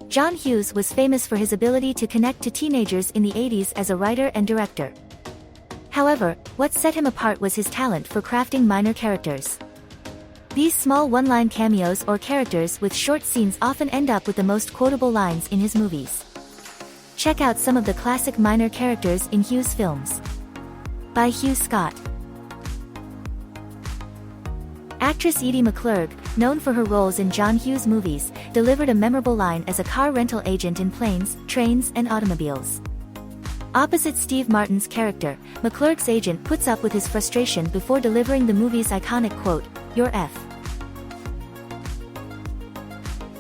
John Hughes was famous for his ability to connect to teenagers in the 80s as a writer and director. However, what set him apart was his talent for crafting minor characters. These small one-line cameos or characters with short scenes often end up with the most quotable lines in his movies. Check out some of the classic minor characters in Hughes films. By Hugh Scott. Actress Edie McClurg, known for her roles in John Hughes movies, delivered a memorable line as a car rental agent in planes, trains, and automobiles. Opposite Steve Martin's character, McClurg's agent puts up with his frustration before delivering the movie's iconic quote, "You're F."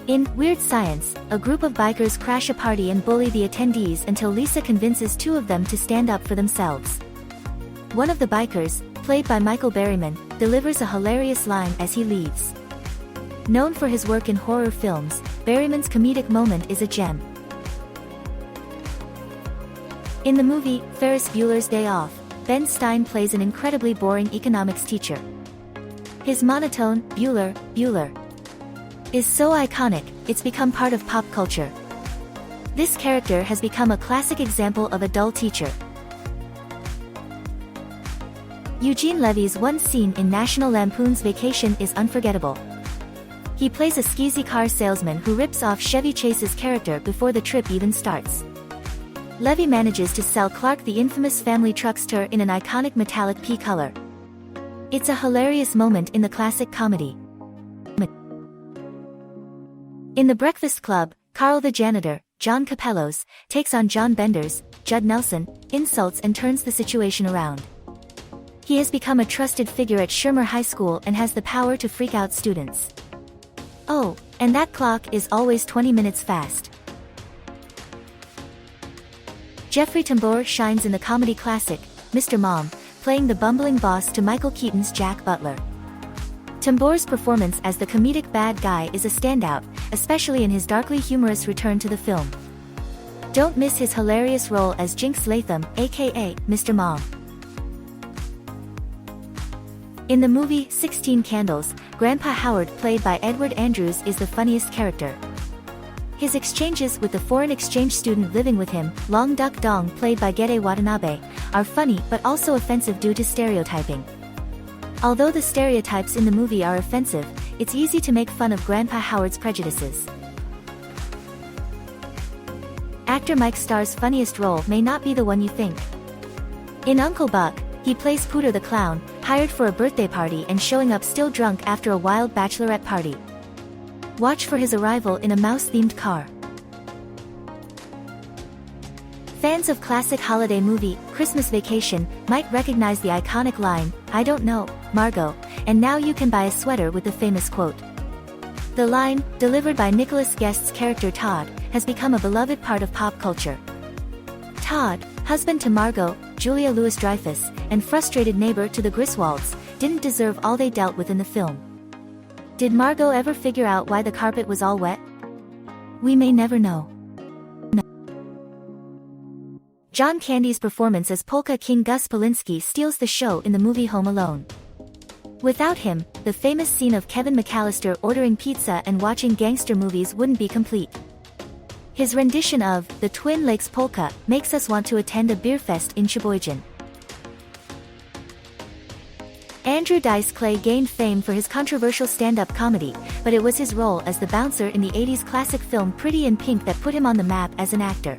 In Weird Science, a group of bikers crash a party and bully the attendees until Lisa convinces two of them to stand up for themselves. One of the bikers, played by Berryman, delivers a hilarious line as he leaves. Known for his work in horror films, Berryman's comedic moment is a gem. In the movie, Ferris Bueller's Day Off, Ben Stein plays an incredibly boring economics teacher. His monotone, Bueller, Bueller, is so iconic, it's become part of pop culture. This character has become a classic example of a dull teacher. Eugene Levy's one scene in National Lampoon's Vacation is unforgettable. He plays a skeezy car salesman who rips off Chevy Chase's character before the trip even starts. Levy manages to sell Clark the infamous family truckster in an iconic metallic pea color. It's a hilarious moment in the classic comedy. In The Breakfast Club, Carl the janitor, John Capellos, takes on John Bender's, Judd Nelson, insults and turns the situation around. He has become a trusted figure at Shermer High School and has the power to freak out students. Oh, and that clock is always 20 minutes fast. Jeffrey Tambor shines in the comedy classic, Mr. Mom, playing the bumbling boss to Michael Keaton's Jack Butler. Tambor's performance as the comedic bad guy is a standout, especially in his darkly humorous return to the film. Don't miss his hilarious role as Jinx Latham, aka Mr. Mom. In the movie 16 Candles, Grandpa Howard, played by Edward Andrews, is the funniest character. His exchanges with the foreign exchange student living with him, Long Duck Dong, played by Gede Watanabe, are funny but also offensive due to stereotyping. Although the stereotypes in the movie are offensive, it's easy to make fun of Grandpa Howard's prejudices. Actor Mike Starr's funniest role may not be the one you think. In Uncle Buck, he plays Pooter the Clown, hired for a birthday party and showing up still drunk after a wild bachelorette party. Watch for his arrival in a mouse-themed car. Fans of classic holiday movie, Christmas Vacation, might recognize the iconic line, "I don't know, Margot, and now you can buy a sweater," with the famous quote. The line, delivered by Nicholas Guest's character Todd, has become a beloved part of pop culture. Todd, husband to Margot, Julia Louis-Dreyfus, and frustrated neighbor to the Griswolds, didn't deserve all they dealt with in the film. Did Margot ever figure out why the carpet was all wet? We may never know. John Candy's performance as Polka King Gus Polinski steals the show in the movie Home Alone. Without him, the famous scene of Kevin McAllister ordering pizza and watching gangster movies wouldn't be complete. His rendition of The Twin Lakes Polka makes us want to attend a beer fest in Sheboygan. Andrew Dice Clay gained fame for his controversial stand-up comedy, but it was his role as the bouncer in the 80s classic film Pretty in Pink that put him on the map as an actor.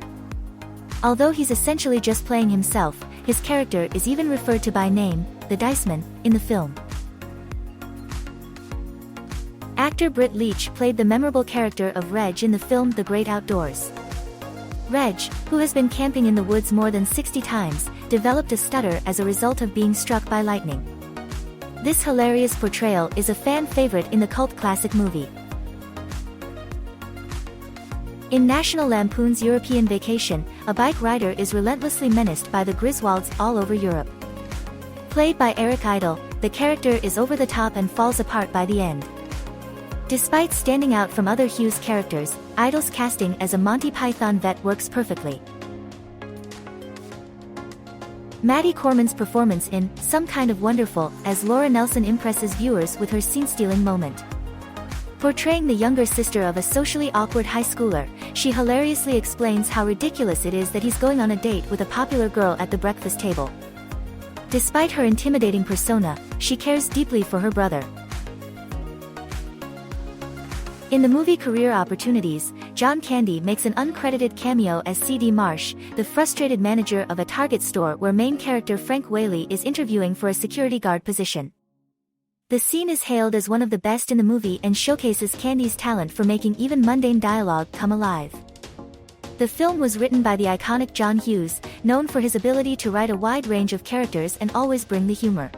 Although he's essentially just playing himself, his character is even referred to by name, the Diceman, in the film. Actor Britt Leach played the memorable character of Reg in the film The Great Outdoors. Reg, who has been camping in the woods more than 60 times, developed a stutter as a result of being struck by lightning. This hilarious portrayal is a fan favorite in the cult classic movie. In National Lampoon's European Vacation, a bike rider is relentlessly menaced by the Griswolds all over Europe. Played by Eric Idle, the character is over the top and falls apart by the end. Despite standing out from other Hughes characters, Idle's casting as a Monty Python vet works perfectly. Maddie Corman's performance in Some Kind of Wonderful as Laura Nelson impresses viewers with her scene-stealing moment. Portraying the younger sister of a socially awkward high schooler, she hilariously explains how ridiculous it is that he's going on a date with a popular girl at the breakfast table. Despite her intimidating persona, she cares deeply for her brother. In the movie Career Opportunities, John Candy makes an uncredited cameo as C.D. Marsh, the frustrated manager of a Target store where main character Frank Whaley is interviewing for a security guard position. The scene is hailed as one of the best in the movie and showcases Candy's talent for making even mundane dialogue come alive. The film was written by the iconic John Hughes, known for his ability to write a wide range of characters and always bring the humor.